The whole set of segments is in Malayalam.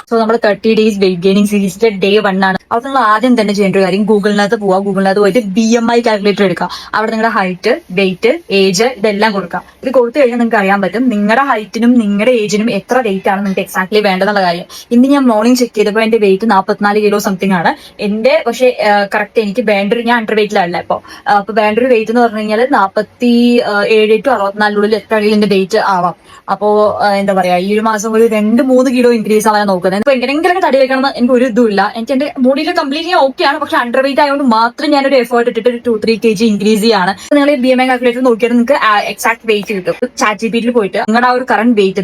സോ നമ്മൾ 30 days വെയിറ്റ് ഗെയിനിങ് സീരീസിന്റെ ഡേ 1 ആണ്. അവിടെ നിങ്ങൾ ആദ്യം തന്നെ ചെയ്യേണ്ട ഒരു കാര്യം ഗൂഗിളിനകത്ത് പോവുക. ഗൂഗിളിനകത്ത് പോയിട്ട് BMI കാൽക്കുലേറ്റർ എടുക്കുക. അവിടെ നിങ്ങളുടെ ഹൈറ്റ്, വെയിറ്റ്, ഏജ് ഇതെല്ലാം കൊടുക്കുക. ഇത് കൊടുത്തു കഴിഞ്ഞാൽ നിങ്ങൾക്ക് അറിയാൻ പറ്റും നിങ്ങളുടെ ഹൈറ്റിനും നിങ്ങളുടെ ഏജിനും എത്ര വെയിറ്റ് ആണ് നിങ്ങൾക്ക് എക്സാക്ട്ലി വേണ്ടതെന്നുള്ള കാര്യം. ഇന്ന് ഞാൻ മോർണിംഗ് ചെക്ക് ചെയ്തപ്പോൾ എന്റെ വെയിറ്റ് 44 കിലോ സംതിങ് ആണ്. എന്റെ പക്ഷേ കറക്റ്റ് എനിക്ക് വേണ്ടൊരു, ഞാൻ അണ്ടർ വെയിറ്റിലല്ല അപ്പൊ വേണ്ടൊരു വെയിറ്റ് എന്ന് പറഞ്ഞു കഴിഞ്ഞാൽ 47 to 64 എത്രയും എന്റെ വെയിറ്റ് ആവാം. അപ്പോ എന്താ പറയാ, ഈ ഒരു മാസം ഒരു 2-3 കിലോ ഇൻക്രീസ് ആവാൻ നോക്കുന്നത്. ഇപ്പൊ എങ്ങനെയെങ്കിലും തടി വെക്കണം എനിക്ക് ഒരു ഇതുമില്ല. എനിക്ക് എന്റെ ബോഡിയിൽ കംപ്ലീറ്റ്ലി ഓക്കെയാണ്. പക്ഷെ അണ്ടർ വെയിറ്റ് ആയതുകൊണ്ട് മാത്രം ഞാനൊരു എഫേർട്ട് ഇട്ടിട്ട് ഒരു 2-3 kg ഇൻക്രീസ് ചെയ്യാണ്. നിങ്ങൾ ഈ BMI കാൽക്കുലേറ്റർ നോക്കിയാൽ നിങ്ങൾക്ക് എക്സാക്ട് വെയിറ്റ് കിട്ടും. ChatGPT പോയിട്ട് നിങ്ങളുടെ ആ ഒരു കറന്റ് വെയിറ്റ്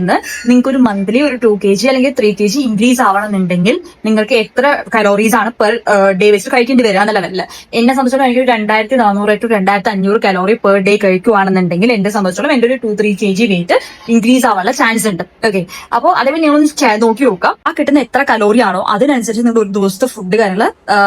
നിങ്ങൾക്ക് ഒരു മന്ത്ലി ഒരു 2 kg അല്ലെങ്കിൽ 3 kg ഇൻക്രീസ് ആവണമെന്നുണ്ടെങ്കിൽ നിങ്ങൾക്ക് എത്ര കലോറീസ് ആണ് പെർ ഡേ വെച്ച് കഴിക്കേണ്ടി വരിക എന്ന ലെവലില്. എന്നെ സംബന്ധിച്ചോളം എനിക്ക് 2400 to 2500 കലോറി പെർ ഡേ കഴിക്കുകയാണെന്നുണ്ടെങ്കിൽ എന്നെ സംബന്ധിച്ചോളം എന്റെ ഒരു 2-3 kg വെയിറ്റ് ഇൻക്രീസ് ആവാനുള്ള ചാൻസ് ഉണ്ട്. ഓക്കെ, അപ്പോൾ അതേപോലെ നിങ്ങളൊന്ന് നോക്കി നോക്കുക. ആ കിട്ടുന്ന എത്ര കലോറി ആണോ അതിനനുസരിച്ച് നിങ്ങൾ ഒരു ദിവസത്തെ ഫുഡ് കാര്യങ്ങൾ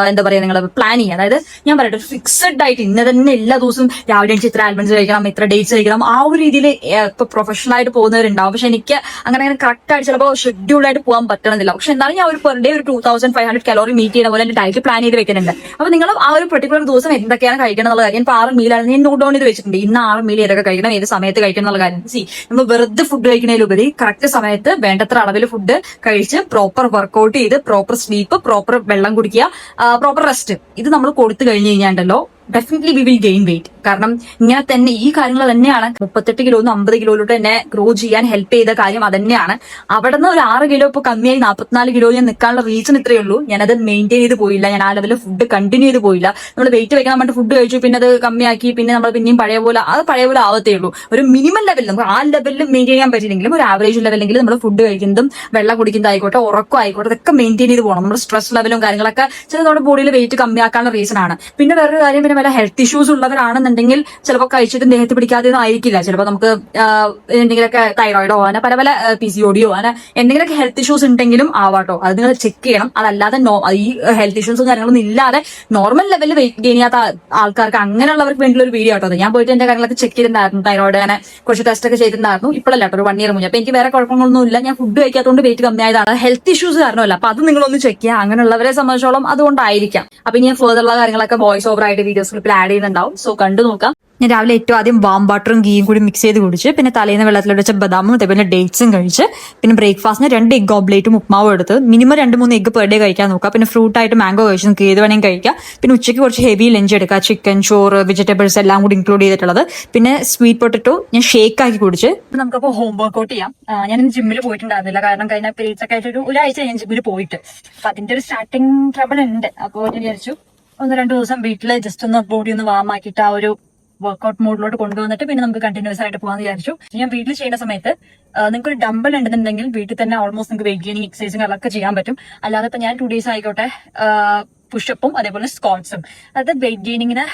എന്താ പറയാ നിങ്ങൾ പ്ലാൻ ചെയ്യുക. അതായത് ഞാൻ പറയട്ടെ, ഫിക്സഡ് ആയിട്ട് ഇന്ന തന്നെ എല്ലാ ദിവസവും രാവിലെ എനിക്ക് ഇത്ര ആൽമണ്ട്സ് കഴിക്കണം, ഇത്ര ഡേറ്റ്സ് കഴിക്കണം, ആ ഒരു രീതിയിൽ ഇപ്പൊ പ്രൊഫഷണൽ ആയിട്ട് പോകുന്നവരുണ്ടാവും. പക്ഷെ എനിക്ക് അങ്ങനെ കറക്റ്റ് ആയിട്ട് ചിലപ്പോൾ ഷെഡ്യൂൾ ആയിട്ട് പോകാൻ പറ്റണമെന്നില്ല. പക്ഷെ എന്തായാലും ഞാൻ ഒരു പെർ ഡേ ഒരു 2500 കലോറി മീറ്റ് ചെയ്യുന്ന പോലെ എന്റെ ഡയറ്റ് പ്ലാൻ ചെയ്ത് വെക്കുന്നുണ്ട്. അപ്പൊ നിങ്ങൾ ആ ഒരു പെർട്ടിക്കുലർ ദിവസം എന്തൊക്കെയാണ് കഴിക്കണം എന്നുള്ള കാര്യം, ഇപ്പൊ 6 മീലാണ് ഞാൻ നോട്ട് ഡൗൺ ചെയ്ത് വെച്ചിട്ടുണ്ട്. ഇന്ന് 6 മീൽ ഏതൊക്കെ കഴിക്കണം, ഏത് സമയത്ത് കഴിക്കണം എന്നുള്ള കാര്യം. നമ്മൾ വെറുതെ ഫുഡ് കഴിക്കുന്നതിലുപരി കറക്റ്റ് സമയത്ത് വേണ്ടത്ര അളവിൽ ഫുഡ് കഴിച്ച് പ്രോപ്പർ വർക്ക്ഔട്ട് ചെയ്ത് പ്രോപ്പർ സ്ലീപ്പ്, പ്രോപ്പർ വെള്ളം കുടിക്കുക, പ്രോപ്പർ റെസ്റ്റ്, ഇത് നമ്മൾ കൊടുത്തു കഴിഞ്ഞു കഴിഞ്ഞാണ്ടല്ലോ definitely we will gain weight. കാരണം ഇങ്ങനെ തന്നെ ഈ കാര്യങ്ങൾ തന്നെയാണ് 38 കിലോന്ന് 50 കിലോയിലോട്ട് എന്നെ ഗ്രോ ചെയ്യാൻ ഹെൽപ്പ് ചെയ്ത കാര്യം. അതന്നെയാണ് അവിടെ നിന്ന് ഒരു 6 കിലോ ഇപ്പൊ കമ്മിയായി 44 കിലോ ഞാൻ നിൽക്കാനുള്ള റീസൺ ഇത്രയേ ഉള്ളൂ. ഞാനത് മെയിൻറ്റെയിൻ ചെയ്ത് പോയില്ല, ഞാൻ ആ ലെവലിൽ ഫുഡ് കണ്ടിന്യൂ ചെയ്ത് പോയില്ല. നമ്മൾ വെയിറ്റ് വെക്കാൻ വേണ്ടി ഫുഡ് കഴിച്ചു, പിന്നെ അത് കമ്മിയാക്കി, പിന്നെ നമ്മൾ പിന്നെയും പഴയ പോലെ ആവത്തേ ഉള്ളൂ. ഒരു മിനിമം ലെവലിൽ നമുക്ക് ആ ലെവലിൽ മെയിൻറ്റെയിൻ ചെയ്യാൻ പറ്റില്ലെങ്കിലും ഒരു ആവറേജ് ലെവലെങ്കിലും നമ്മൾ ഫുഡ് കഴിക്കുന്നതും വെള്ളം കുടിക്കുന്നതായിക്കോട്ടെ, ഉറക്കം ആയിക്കോട്ടെ, ഇതൊക്കെ മെയിൻറ്റെയിൻ ചെയ്ത് പോകണം. നമ്മുടെ സ്ട്രെസ് ലെവലും കാര്യങ്ങളൊക്കെ ചില നമ്മുടെ ബോഡിയിൽ വെയിറ്റ് കമ്മിയാക്കാനുള്ള റീസൺ ആണ്. പിന്നെ വേറൊരു കാര്യം, പിന്നെ വല്ല ഹെൽത്ത് ഇഷ്യൂസ് ഉള്ളവരാണെന്നുണ്ടെങ്കിൽ ചിലപ്പോൾ കഴിച്ചിട്ട് ദേഹത്ത് പിടിക്കാതെയൊന്നും ആയിരിക്കില്ല. ചിലപ്പോൾ നമുക്ക് എന്തെങ്കിലുമൊക്കെ തൈറോയിഡോ അങ്ങനെ പല PCOD അങ്ങനെ എന്തെങ്കിലുമൊക്കെ ഹെൽത്ത് ഇഷ്യൂസ് ഉണ്ടെങ്കിലും ആവാട്ടോ. അത് നിങ്ങൾ ചെക്ക് ചെയ്യണം. അതല്ലാതെ ഈ ഹെൽത്ത് ഇഷ്യൂസും കാര്യങ്ങളൊന്നും ഇല്ലാതെ നോർമൽ ലെവലിൽ വെയിറ്റ് ഗെയിൻ ചെയ്യാത്ത ആൾക്കാർക്ക്, അങ്ങനെയുള്ളവർക്ക് വേണ്ടിയുള്ള ഒരു വീഡിയോ ആട്ടോ അത്. ഞാൻ പോയിട്ട് എന്റെ കാര്യങ്ങളൊക്കെ ചെക്ക് ചെയ്തിട്ടുണ്ടായിരുന്നു. തൈറോയിഡ് അങ്ങനെ കുറച്ച് ടെസ്റ്റ് ഒക്കെ ചെയ്തിട്ടുണ്ടായിരുന്നു. ഇപ്പോഴല്ല കേട്ടോ, ഒരു 1 year മുന്നേ. അപ്പൊ എനിക്ക് വേറെ കുഴപ്പങ്ങളൊന്നും ഇല്ല. ഞാൻ ഫുഡ് കഴിക്കാത്തതുകൊണ്ട് വെയിറ്റ് കമ്മിയായതാണ്, ഹെൽത്ത് ഇഷ്യൂസ് കാരണമല്ല. അപ്പൊ അത് നിങ്ങളൊന്ന് ചെക്ക് ചെയ്യുക. അങ്ങനെയുള്ളവരെ സംബന്ധിച്ചോളം അതുകൊണ്ടായിരിക്കാം. അപ്പൊ ഇനി ഫർദറുള്ള കാര്യങ്ങളൊക്കെ വോയിസ് ഓവർ ആയിട്ട് വീഡിയോസ് ക്ലിപ്പിൽ ആഡ് ചെയ്യുന്നുണ്ടാവും. സോ കണ്ടു നോക്കാം. ഞാൻ രാവിലെ ഏറ്റവും ആദ്യം വാം വാട്ടറും ഗീയും കൂടി മിക്സ് ചെയ്ത് കുടിച്ച്, പിന്നെ തലേന്ന് വെള്ളത്തിൽ വെച്ച ബദാമും അതേപോലെ ഡേറ്റ്സും കഴിച്ച്, പിന്നെ ബ്രേക്ക്ഫാസ്റ്റിന് 2 എഗ് ഓംലേറ്റും ഉപ്മാവും എടുത്ത് മിനിമം 2-3 എഗ് പെർ ഡേ കഴിക്കാൻ നോക്കുക. പിന്നെ ഫ്രൂട്ട് ആയിട്ട് മാംഗോ കഴിച്ച് നിങ്ങൾക്ക് ഏത് വേണമെങ്കിൽ കഴിക്കാം. പിന്നെ ഉച്ചയ്ക്ക് കുറച്ച് ഹെവി ലഞ്ച് എടുക്കുക, ചിക്കൻ, ചോറ്, വെജിറ്റബിൾസ് എല്ലാം കൂടി ഇൻക്ലൂഡ് ചെയ്തിട്ടുള്ളത്. പിന്നെ സ്വീറ്റ് പൊട്ടറ്റോ ഞാൻ ഷേക്ക് ആക്കി കുടിച്ച്. നമുക്കപ്പോൾ ഹോം വർക്ക്ഔട്ട് ചെയ്യാം. ഞാൻ ജിമ്മിൽ പോയിട്ടുണ്ടായിരുന്നില്ല, കാരണം കഴിഞ്ഞ പീരീഡ്സ് ഒക്കെ ആയിട്ട് ഒരാഴ്ച ഞാൻ ജിമ്മിൽ പോയിട്ട്. അപ്പൊ അതിന്റെ ഒരു സ്റ്റാർട്ടിങ് ട്രബിൾ ഉണ്ട്. അപ്പോൾ ഞാൻ വിചാരിച്ചു 1-2 ദിവസം വീട്ടിൽ ജസ്റ്റ് ഒന്ന് ബോഡി ഒന്ന് വാം ആക്കിയിട്ട് ആ ഒരു വർക്ക്ഔട്ട് മോഡിലോട്ട് കൊണ്ടുവന്നിട്ട് പിന്നെ നമുക്ക് കണ്ടിന്യൂസ് ആയിട്ട് പോകാന്ന് വിചാരിച്ചു. ഞാൻ വീട്ടിൽ ചെയ്യുന്ന സമയത്ത് നിങ്ങൾക്ക് ഒരു ഡംബൽ ഉണ്ടെന്നുണ്ടെങ്കിൽ വീട്ടിൽ തന്നെ ഓൾമോസ്റ്റ് നിങ്ങൾക്ക് വെയിറ്റ് ഗെയിനിങ് എക്സസൈസും അതൊക്കെ ചെയ്യാൻ പറ്റും. അല്ലാതെ ഇപ്പൊ ഞാൻ 2 days ആയിക്കോട്ടെ പുഷപ്പും അതേപോലെ സ്ക്വാട്സും, അതായത് വെയിറ്റ് ഗെയിനിങ്ങിന്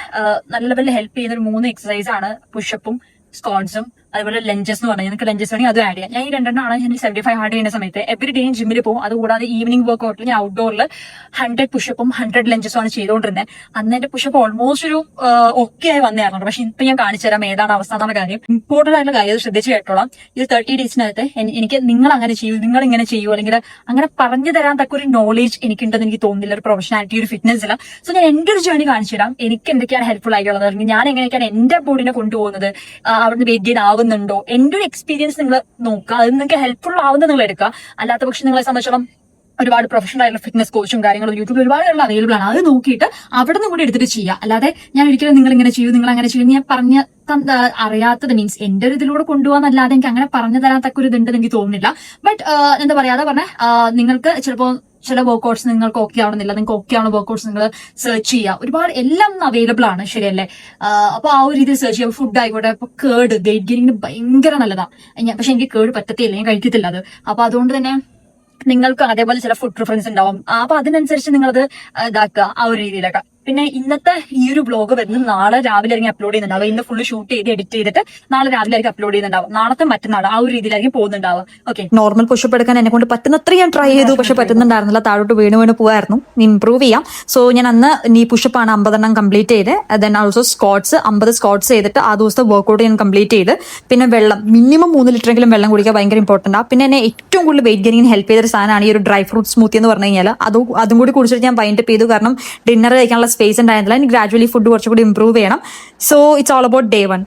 നല്ല ലെവലിൽ ഹെൽപ്പ് ചെയ്യുന്ന ഒരു 3 എക്സസൈസ് ആണ് പുഷപ്പും സ്ക്വാട്സും അതേപോലെ ലഞ്ചസ് എന്ന് പറഞ്ഞാൽ നിങ്ങൾക്ക് ലഞ്ചസ് വേണമെങ്കിൽ അത് ആഡ് ചെയ്യാം. ഞാൻ ഈ 2 ഞാൻ 75 ഹാർഡ് ചെയ്യുന്ന സമയത്ത് എവറി ഡേ ജിമ്മിൽ പോകും. അതുകൂടാതെ ഈവനിങ് വർക്ക്ഔട്ടിൽ ഞാൻ ഔട്ട്ഡോറിൽ 100 പുഷപ്പും 100 ലഞ്ചസും ആണ് ചെയ്തുകൊണ്ടിരുന്നത്. അന്ന് എന്റെ പുഷപ്പ് ഓൾമോസ്റ്റ് ഒരു ഓക്കെ ആയി വന്നേയിരുന്നു. പക്ഷെ ഇപ്പൊ ഞാൻ കാണിച്ചു തരാം ഏതാണ് അവസ്ഥ എന്നുള്ള കാര്യം. ഇമ്പോർട്ടന്റ് ആയിട്ടുള്ള കാര്യം അത് ശ്രദ്ധിച്ച് കേട്ടോളാം. ഇത് 30 ഡേയ്സിനകത്ത് എനിക്ക് നിങ്ങൾ അങ്ങനെ ചെയ്യൂ, നിങ്ങൾ ഇങ്ങനെ ചെയ്യൂ, അല്ലെങ്കിൽ അങ്ങനെ പറഞ്ഞു തരാൻ തക്ക ഒരു നോളേജ് എനിക്കുണ്ടെന്ന് എനിക്ക് തോന്നുന്നില്ല, ഒരു പ്രൊഫഷണാലിറ്റി, ഒരു ഫിറ്റ്നസ് ഇല്ല. സോ ഞാൻ എന്റെ ഒരു ജേർണി കാണിച്ചു തരാം. എനിക്ക് എന്തൊക്കെയാണ് ഹെൽപ്ഫുൾ ആയിട്ടുള്ളത്, അല്ലെങ്കിൽ ഞാൻ എങ്ങനെയൊക്കെയാണ് എന്റെ ബോഡിനെ കൊണ്ടുപോകുന്നത്, അവിടുന്ന് വെയിറ്റ് ഗെയിൻ ആവുന്നുണ്ടോ, എന്റെ ഒരു എക്സ്പീരിയൻസ് നിങ്ങൾ നോക്കുക. അത് നിങ്ങൾക്ക് ഹെൽപ്ഫുൾ ആവുന്നത് നിങ്ങൾ എടുക്കുക. അല്ലാത്ത പക്ഷെ നിങ്ങളെ സംബന്ധിച്ചോളം ഒരുപാട് പ്രൊഫഷണൽ ആയിട്ടുള്ള ഫിറ്റ്നസ് കോച്ചും കാര്യങ്ങളും യൂട്യൂബിൽ ഒരുപാട് അവൈലബിൾ ആണ്. അത് നോക്കിയിട്ട് അവിടെ നിന്ന് കൂടി എടുത്തിട്ട് ചെയ്യുക. അല്ലാതെ ഞാൻ ഒരിക്കലും നിങ്ങൾ ഇങ്ങനെ ചെയ്യൂ, നിങ്ങൾ അങ്ങനെ ചെയ്യൂ, ഞാൻ പറഞ്ഞ അറിയാത്തത് മീൻസ് എന്റെ ഒരു ഇതിലൂടെ കൊണ്ടുപോകാന്നല്ലാതെ എനിക്ക് അങ്ങനെ പറഞ്ഞു തരാൻ തക്ക ഒരു ഇതുണ്ടെന്ന് എനിക്ക് തോന്നുന്നില്ല. ബട്ട് എന്താ പറയാതെ പറഞ്ഞ നിങ്ങൾക്ക് ചിലപ്പോൾ ചില വർക്ക്ഔട്ട്സ് നിങ്ങൾക്ക് ഓക്കെ ആവണമെന്നില്ല. നിങ്ങൾക്ക് ഓക്കെ ആവുന്ന വർക്ക്ഔട്ട്സ് നിങ്ങൾ സെർച്ച് ചെയ്യുക. ഒരുപാട് എല്ലാം അവൈലബിൾ ആണ്, ശരിയല്ലേ? അപ്പൊ ആ ഒരു രീതിയിൽ സെർച്ച് ചെയ്യുക. ഫുഡ് ആയിക്കോട്ടെ. ഇപ്പൊ കേട് വെയിറ്റ് ഗെയിനിങ്ങിന് ഭയങ്കര നല്ലതാണ്. പക്ഷെ എനിക്ക് കേട് പറ്റത്തില്ല, ഞാൻ കഴിക്കത്തില്ല അത്. അപ്പൊ അതുകൊണ്ട് തന്നെ നിങ്ങൾക്ക് അതേപോലെ ചില ഫുഡ് പ്രിഫറൻസ് ഉണ്ടാവും. അപ്പൊ അതിനനുസരിച്ച് നിങ്ങളത് ഇതാക്കുക ആ ഒരു രീതിയിലൊക്കെ. പിന്നെ ഇന്നത്തെ ഈ ഒരു വ്ലോഗ് വരുന്നത് നാളെ രാവിലെ ആയിരിക്കും അപ്ലോഡ് ചെയ്യുന്നുണ്ടാവും. ഇന്ന് ഫുള്ള് ഷൂട്ട് ചെയ്ത് എഡിറ്റ് ചെയ്തിട്ട് നാളെ രാവിലെ ആയിരിക്കും അപ്ലോഡ് ചെയ്യുന്നുണ്ടാവും. നാളത്തെ മറ്റന്നാൾ ആ ഒരു രീതിയിലായിരിക്കും പോകുന്നുണ്ടാവും. ഓക്കെ, നോർമൽ പുഷപ്പ് എടുക്കാൻ എന്നെ കൊണ്ട് പറ്റുന്നത്ര ഞാൻ ട്രൈ ചെയ്തു, പക്ഷെ പറ്റുന്നുണ്ടായിരുന്നില്ല. താഴോട്ട് വീണ് പോവായിരുന്നു. ഇംപ്രൂവ് ചെയ്യാം. സോ ഞാൻ അന്ന് നീ പുഷപ്പാണ് 50 കംപ്ലീറ്റ് ചെയ്ത്, ദെൻ ഓൾസോ സ്കോട്ട്സ് 50 സ്കോട്ട്സ് ചെയ്തിട്ട് ആ ദിവസത്തെ വർക്കൗട്ട് ഞാൻ കംപ്ലീറ്റ് ചെയ്ത്. പിന്നെ വെള്ളം മിനിമം 3 ലിറ്ററെങ്കിലും വെള്ളം കുടിക്കുക ഭയങ്കര ഇമ്പോർട്ടന്റ് ആണ്. പിന്നെ എന്നെ ഏറ്റവും കൂടുതൽ വെയിറ്റ് ഗെയിനിങ്ങിന് ഹെൽപ്പ് ചെയ്തൊരു സാധനമാണ് ഈ ഒരു ഡ്രൈ ഫ്രൂട്ട് സ്മൂത്തി എന്ന് പറഞ്ഞു കഴിഞ്ഞാൽ. അതും കൂടി കുടിച്ചിട്ട് ഞാൻ വൈൻഡപ്പ് ചെയ്തു. കാരണം ഡിന്നർ കഴിക്കാനുള്ള സ്പേസ് ഉണ്ടായിരുന്നില്ല. ഗ്രാജുവലി ഫുഡ് കുറച്ചുകൂടി ഇംപ്രൂവ് ചെയ്യണം. So it's all about day 1.